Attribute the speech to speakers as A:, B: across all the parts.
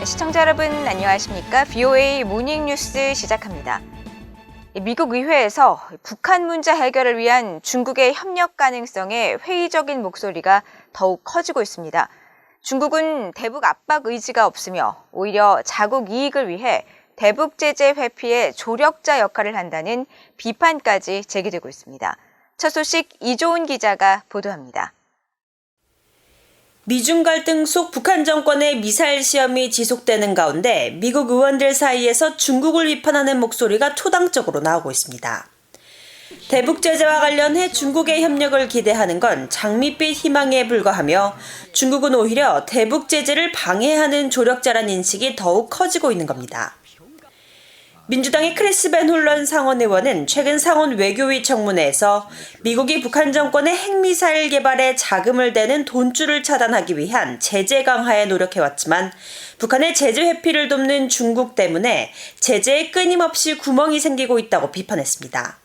A: 시청자 여러분 안녕하십니까? VOA 모닝뉴스 시작합니다. 미국 의회에서 북한 문제 해결을 위한 중국의 협력 가능성에 회의적인 목소리가 더욱 커지고 있습니다. 중국은 대북 압박 의지가 없으며 오히려 자국 이익을 위해 대북 제재 회피의 조력자 역할을 한다는 비판까지 제기되고 있습니다. 첫 소식 이조은 기자가 보도합니다.
B: 미중 갈등 속 북한 정권의 미사일 시험이 지속되는 가운데 미국 의원들 사이에서 중국을 비판하는 목소리가 초당적으로 나오고 있습니다. 대북 제재와 관련해 중국의 협력을 기대하는 건 장밋빛 희망에 불과하며 중국은 오히려 대북 제재를 방해하는 조력자란 인식이 더욱 커지고 있는 겁니다. 민주당의 크리스 벤 홀런 상원 의원은 최근 상원 외교위 청문회에서 미국이 북한 정권의 핵미사일 개발에 자금을 대는 돈줄을 차단하기 위한 제재 강화에 노력해왔지만 북한의 제재 회피를 돕는 중국 때문에 제재에 끊임없이 구멍이 생기고 있다고 비판했습니다.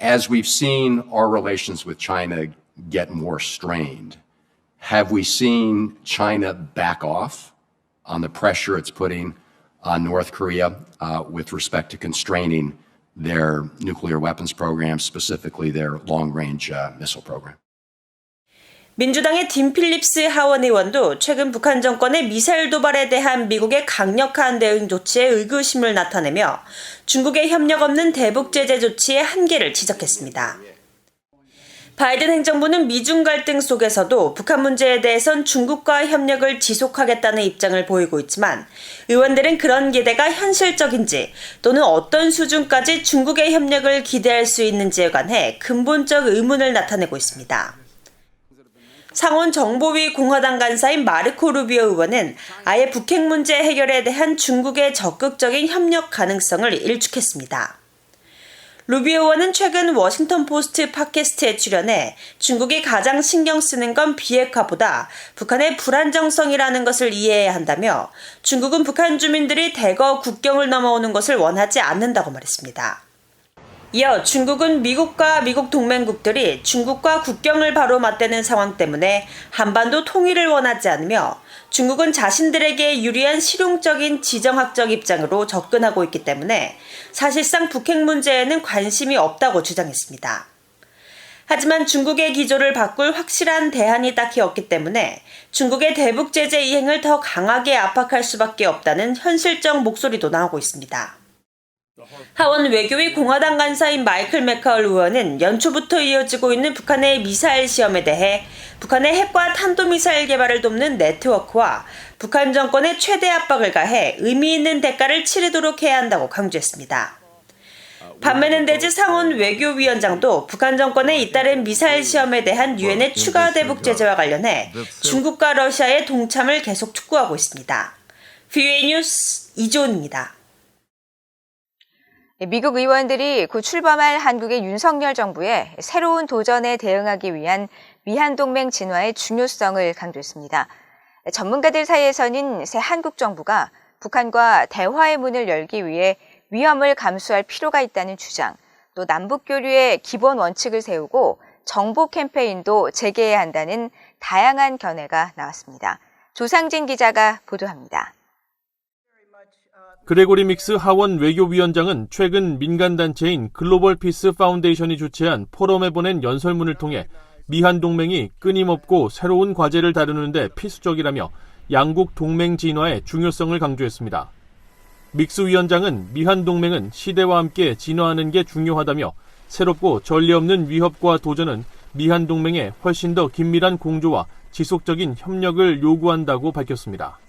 C: As we've seen our relations with China get more strained, have we seen China back off on the pressure it's putting on North Korea with respect to constraining their nuclear weapons program, specifically their long-range missile program.
B: 민주당의 딘 필립스 하원 의원도 최근 북한 정권의 미사일 도발에 대한 미국의 강력한 대응 조치에 의구심을 나타내며 중국의 협력 없는 대북 제재 조치의 한계를 지적했습니다. 바이든 행정부는 미중 갈등 속에서도 북한 문제에 대해선 중국과 협력을 지속하겠다는 입장을 보이고 있지만 의원들은 그런 기대가 현실적인지 또는 어떤 수준까지 중국의 협력을 기대할 수 있는지에 관해 근본적 의문을 나타내고 있습니다. 상원 정보위 공화당 간사인 마르코 루비오 의원은 아예 북핵 문제 해결에 대한 중국의 적극적인 협력 가능성을 일축했습니다. 루비오 의원은 최근 워싱턴 포스트 팟캐스트에 출연해 중국이 가장 신경 쓰는 건 비핵화보다 북한의 불안정성이라는 것을 이해해야 한다며 중국은 북한 주민들이 대거 국경을 넘어오는 것을 원하지 않는다고 말했습니다. 이어 중국은 미국과 미국 동맹국들이 중국과 국경을 바로 맞대는 상황 때문에 한반도 통일을 원하지 않으며 중국은 자신들에게 유리한 실용적인 지정학적 입장으로 접근하고 있기 때문에 사실상 북핵 문제에는 관심이 없다고 주장했습니다. 하지만 중국의 기조를 바꿀 확실한 대안이 딱히 없기 때문에 중국의 대북 제재 이행을 더 강하게 압박할 수밖에 없다는 현실적 목소리도 나오고 있습니다. 하원 외교위 공화당 간사인 마이클 맥카울 의원은 연초부터 이어지고 있는 북한의 미사일 시험에 대해 북한의 핵과 탄도미사일 개발을 돕는 네트워크와 북한 정권에 최대 압박을 가해 의미 있는 대가를 치르도록 해야 한다고 강조했습니다. 반메넨데즈 상원 외교위원장도 북한 정권의 잇따른 미사일 시험에 대한 유엔의 추가 대북 제재와 관련해 중국과 러시아의 동참을 계속 촉구하고 있습니다. VOA 뉴스 이조은입니다.
A: 미국 의원들이 곧 출범할 한국의 윤석열 정부의 새로운 도전에 대응하기 위한 미한동맹 진화의 중요성을 강조했습니다. 전문가들 사이에서는 새 한국 정부가 북한과 대화의 문을 열기 위해 위험을 감수할 필요가 있다는 주장, 또 남북교류의 기본 원칙을 세우고 정보 캠페인도 재개해야 한다는 다양한 견해가 나왔습니다. 조상진 기자가 보도합니다.
D: 그레고리 믹스 하원 외교위원장은 최근 민간단체인 글로벌 피스 파운데이션이 주최한 포럼에 보낸 연설문을 통해 미한 동맹이 끊임없고 새로운 과제를 다루는 데 필수적이라며 양국 동맹 진화의 중요성을 강조했습니다. 믹스 위원장은 미한 동맹은 시대와 함께 진화하는 게 중요하다며 새롭고 전례 없는 위협과 도전은 미한 동맹에 훨씬 더 긴밀한 공조와 지속적인 협력을 요구한다고 밝혔습니다.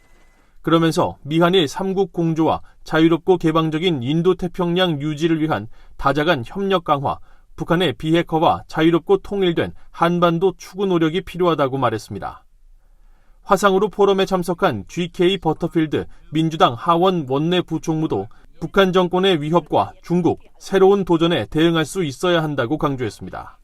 D: 그러면서 미한일 3국 공조와 자유롭고 개방적인 인도태평양 유지를 위한 다자간 협력 강화, 북한의 비핵화와 자유롭고 통일된 한반도 추구 노력이 필요하다고 말했습니다. 화상으로 포럼에 참석한 GK 버터필드 민주당 하원 원내 부총무도 북한 정권의 위협과 중국, 새로운 도전에 대응할 수 있어야 한다고 강조했습니다.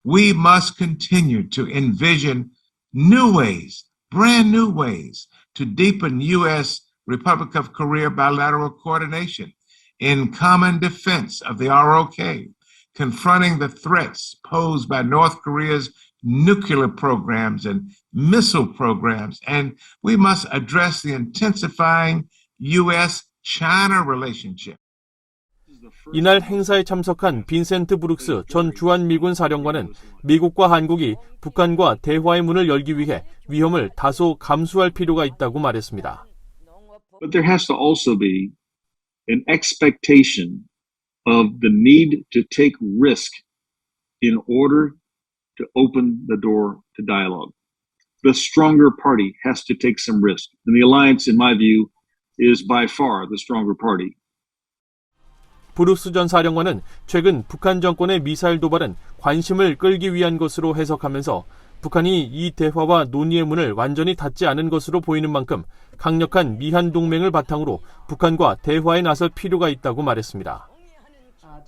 E: We must continue to envision new ways, brand new ways to deepen U.S. Republic of Korea bilateral coordination in common defense of the ROK, confronting the threats posed by North Korea's nuclear programs and missile programs. And we must address the intensifying U.S.-China relationship.
D: 이날 행사에 참석한 빈센트 브룩스 전 주한미군 사령관은 미국과 한국이 북한과 대화의 문을 열기 위해 위험을 다소 감수할 필요가 있다고 말했습니다.
F: But there has to also be an expectation of the need to take risk in order to open the door to dialogue. The stronger party has to take some risk. And the alliance, in my view, is by far the stronger party.
D: 브룩스 전 사령관은 최근 북한 정권의 미사일 도발은 관심을 끌기 위한 것으로 해석하면서 북한이 이 대화와 논의의 문을 완전히 닫지 않은 것으로 보이는 만큼 강력한 미한 동맹을 바탕으로 북한과 대화에 나설 필요가 있다고 말했습니다.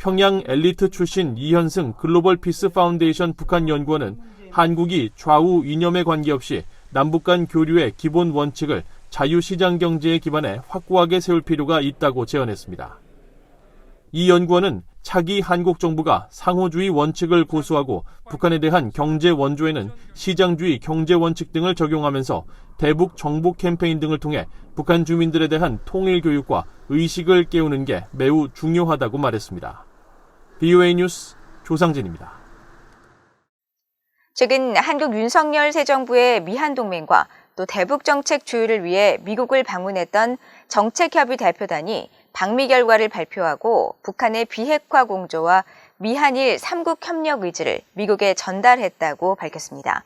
D: 평양 엘리트 출신 이현승 글로벌 피스 파운데이션 북한 연구원은 한국이 좌우 이념에 관계없이 남북 간 교류의 기본 원칙을 자유시장 경제에 기반해 확고하게 세울 필요가 있다고 제언했습니다. 이 연구원은 차기 한국 정부가 상호주의 원칙을 고수하고 북한에 대한 경제 원조에는 시장주의 경제 원칙 등을 적용하면서 대북 정복 캠페인 등을 통해 북한 주민들에 대한 통일 교육과 의식을 깨우는 게 매우 중요하다고 말했습니다. VOA 뉴스 조상진입니다.
A: 최근 한국 윤석열 새 정부의 미한 동맹과 또 대북 정책 조율을 위해 미국을 방문했던 정책협의 대표단이 방미 결과를 발표하고 북한의 비핵화 공조와 미한일 3국 협력 의지를 미국에 전달했다고 밝혔습니다.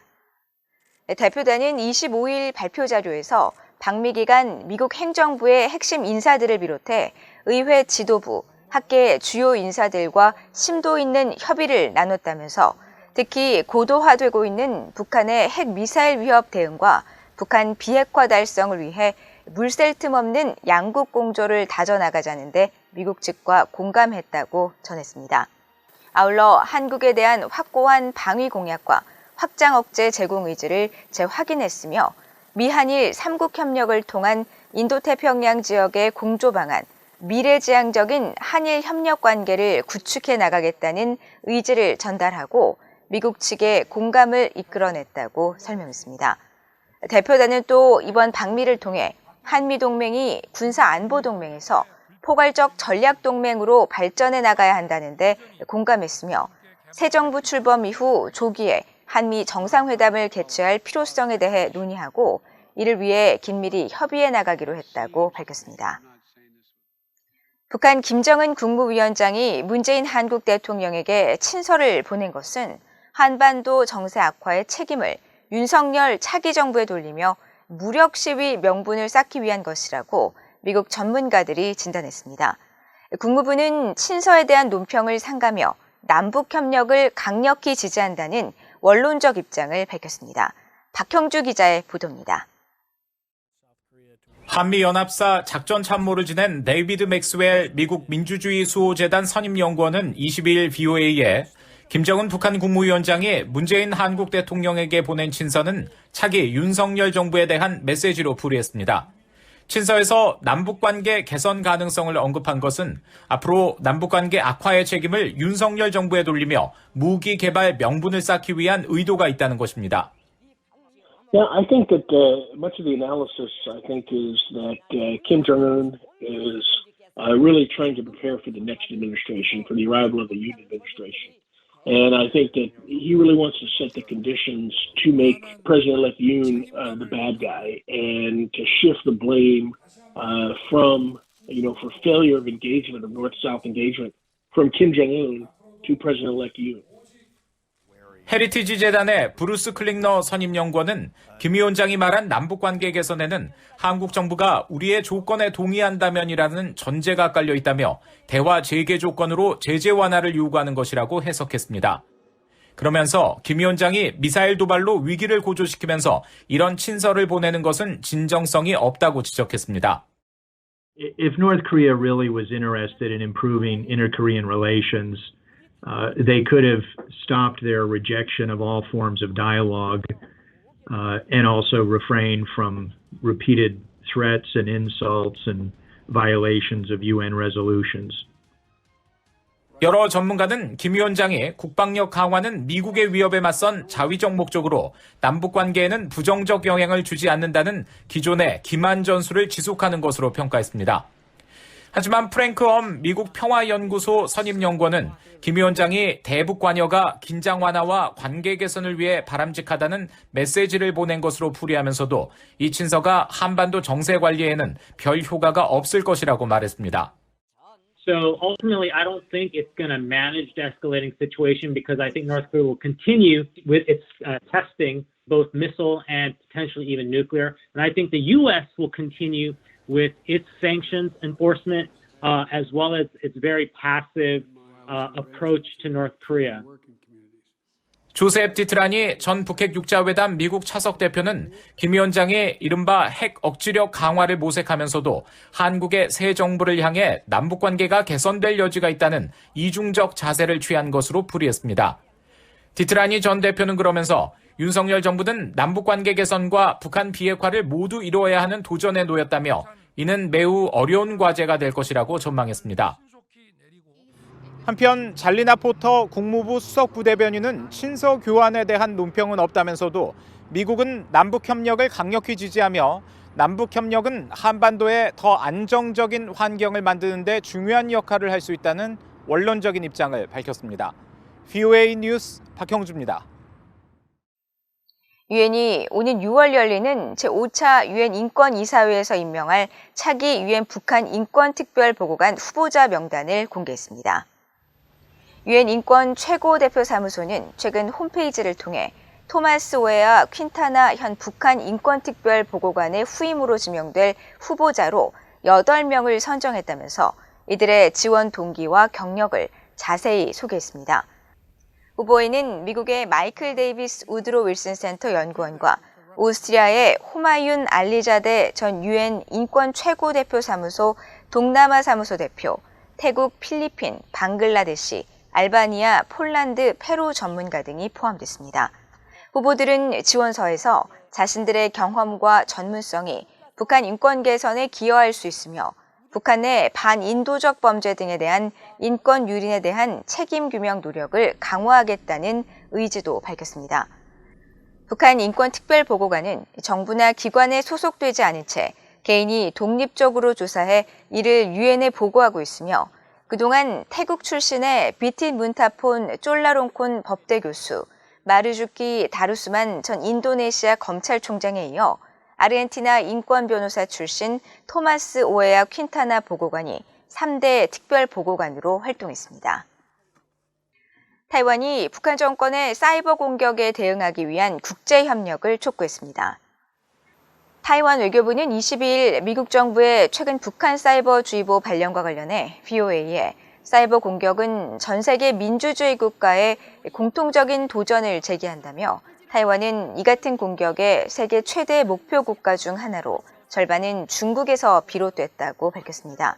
A: 대표단은 25일 발표 자료에서 방미 기간 미국 행정부의 핵심 인사들을 비롯해 의회 지도부, 학계 주요 인사들과 심도 있는 협의를 나눴다면서 특히 고도화되고 있는 북한의 핵미사일 위협 대응과 북한 비핵화 달성을 위해 물샐 틈 없는 양국 공조를 다져나가자는데 미국 측과 공감했다고 전했습니다. 아울러 한국에 대한 확고한 방위 공약과 확장 억제 제공 의지를 재확인했으며 미한일 3국 협력을 통한 인도태평양 지역의 공조 방안, 미래지향적인 한일 협력 관계를 구축해 나가겠다는 의지를 전달하고 미국 측의 공감을 이끌어냈다고 설명했습니다. 대표단은 또 이번 방미를 통해 한미동맹이 군사안보동맹에서 포괄적 전략동맹으로 발전해 나가야 한다는데 공감했으며 새 정부 출범 이후 조기에 한미 정상회담을 개최할 필요성에 대해 논의하고 이를 위해 긴밀히 협의해 나가기로 했다고 밝혔습니다. 북한 김정은 국무위원장이 문재인 한국 대통령에게 친서를 보낸 것은 한반도 정세 악화의 책임을 윤석열 차기 정부에 돌리며 무력 시위 명분을 쌓기 위한 것이라고 미국 전문가들이 진단했습니다. 국무부는 친서에 대한 논평을 삼가며 남북 협력을 강력히 지지한다는 원론적 입장을 밝혔습니다. 박형주 기자의 보도입니다.
G: 한미연합사 작전참모를 지낸 데이비드 맥스웰 미국 민주주의 수호재단 선임연구원은 22일 VOA에 김정은 북한 국무위원장이 문재인 한국 대통령에게 보낸 친서는 차기 윤석열 정부에 대한 메시지로 풀이했습니다. 친서에서 남북관계 개선 가능성을 언급한 것은 앞으로 남북관계 악화의 책임을 윤석열 정부에 돌리며 무기 개발 명분을 쌓기 위한 의도가 있다는 것입니다.
H: Yeah, I think that much of the analysis, I think, is that Kim Jong-un is really trying to prepare for the next administration, for the arrival of the Yoon administration. And I think that he really wants to set the conditions to make President-elect Yoon the bad guy and to shift the blame from, for failure of engagement, of North-South engagement, from Kim Jong-un to President-elect Yoon.
G: 헤리티지 재단의 브루스 클링너 선임연구원은 김 위원장이 말한 남북관계 개선에는 한국 정부가 우리의 조건에 동의한다면이라는 전제가 깔려 있다며 대화 재개 조건으로 제재 완화를 요구하는 것이라고 해석했습니다. 그러면서 김 위원장이 미사일 도발로 위기를 고조시키면서 이런 친서를 보내는 것은 진정성이 없다고 지적했습니다.
I: If North Korea really was interested in improving inter-Korean relations, they could have stopped their rejection of all forms of dialogue and also refrained from repeated threats and insults and violations of UN resolutions.
G: 여러 전문가는 김 위원장이 국방력 강화는 미국의 위협에 맞선 자위적 목적으로 남북 관계에는 부정적 영향을 주지 않는다는 기존의 기만 전술을 지속하는 것으로 평가했습니다. 하지만 프랭크 엄 미국 평화연구소 선임연구원은 김 위원장이 대북 관여가 긴장 완화와 관계 개선을 위해 바람직하다는 메시지를 보낸 것으로 풀이하면서도 이 친서가 한반도 정세 관리에는 별 효과가 없을 것이라고 말했습니다.
J: So ultimately, I don't think it's going to manage the escalating situation because I think North Korea will continue with its testing, both missile and potentially even nuclear. And I think the U.S. will continue with its sanctions enforcement as well as its very passive approach to North Korea.
G: 조셉 디트라니 전 북핵 육자회담 미국 차석 대표는 김 위원장이 이른바 핵 억지력 강화를 모색하면서도 한국의 새 정부를 향해 남북 관계가 개선될 여지가 있다는 이중적 자세를 취한 것으로 풀이했습니다. 디트라니 전 대표는 그러면서 윤석열 정부는 남북 관계 개선과 북한 비핵화를 모두 이루어야 하는 도전에 놓였다며 이는 매우 어려운 과제가 될 것이라고 전망했습니다.
K: 한편 잘리나 포터 국무부 수석부대변인은 친서 교환에 대한 논평은 없다면서도 미국은 남북협력을 강력히 지지하며 남북협력은 한반도에 더 안정적인 환경을 만드는 데 중요한 역할을 할 수 있다는 원론적인 입장을 밝혔습니다. VOA 뉴스 박형주입니다.
A: 유엔이 오는 6월 열리는 제5차 유엔 인권이사회에서 임명할 차기 유엔 북한 인권특별보고관 후보자 명단을 공개했습니다. 유엔 인권 최고대표사무소는 최근 홈페이지를 통해 토마스 오에아 퀸타나 현 북한 인권특별보고관의 후임으로 지명될 후보자로 8명을 선정했다면서 이들의 지원 동기와 경력을 자세히 소개했습니다. 후보에는 미국의 마이클 데이비스 우드로 윌슨 센터 연구원과 오스트리아의 호마윤 알리자데 전 유엔 인권 최고대표사무소 동남아 사무소 대표, 태국, 필리핀, 방글라데시, 알바니아, 폴란드, 페루 전문가 등이 포함됐습니다. 후보들은 지원서에서 자신들의 경험과 전문성이 북한 인권 개선에 기여할 수 있으며 북한 내 반인도적 범죄 등에 대한 인권 유린에 대한 책임 규명 노력을 강화하겠다는 의지도 밝혔습니다. 북한 인권특별보고관은 정부나 기관에 소속되지 않은 채 개인이 독립적으로 조사해 이를 유엔에 보고하고 있으며 그동안 태국 출신의 비틴 문타폰 쫄라롱콘 법대 교수, 마르주키 다루스만 전 인도네시아 검찰총장에 이어 아르헨티나 인권 변호사 출신 토마스 오에아 퀸타나 보고관이 3대 특별보고관으로 활동했습니다. 타이완이 북한 정권의 사이버 공격에 대응하기 위한 국제협력을 촉구했습니다. 타이완 외교부는 22일 미국 정부의 최근 북한 사이버주의보 발령과 관련해 VOA에 사이버 공격은 전 세계 민주주의 국가의 공통적인 도전을 제기한다며 타이완은 이 같은 공격의 세계 최대 목표 국가 중 하나로 절반은 중국에서 비롯됐다고 밝혔습니다.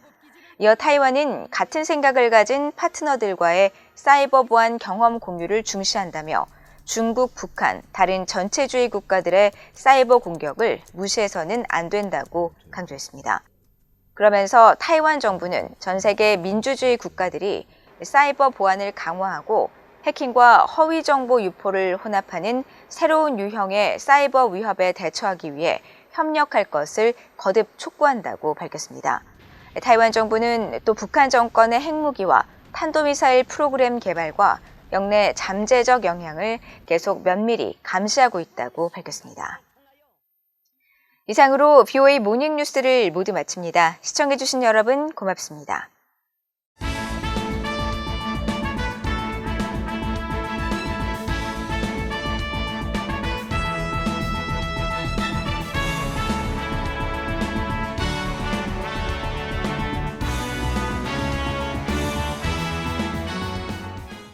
A: 이어 타이완은 같은 생각을 가진 파트너들과의 사이버 보안 경험 공유를 중시한다며 중국, 북한, 다른 전체주의 국가들의 사이버 공격을 무시해서는 안 된다고 강조했습니다. 그러면서 타이완 정부는 전 세계 민주주의 국가들이 사이버 보안을 강화하고 해킹과 허위 정보 유포를 혼합하는 새로운 유형의 사이버 위협에 대처하기 위해 협력할 것을 거듭 촉구한다고 밝혔습니다. 타이완 정부는 또 북한 정권의 핵무기와 탄도미사일 프로그램 개발과 영내 잠재적 영향을 계속 면밀히 감시하고 있다고 밝혔습니다. 이상으로 VOA 모닝 뉴스를 모두 마칩니다. 시청해주신 여러분 고맙습니다.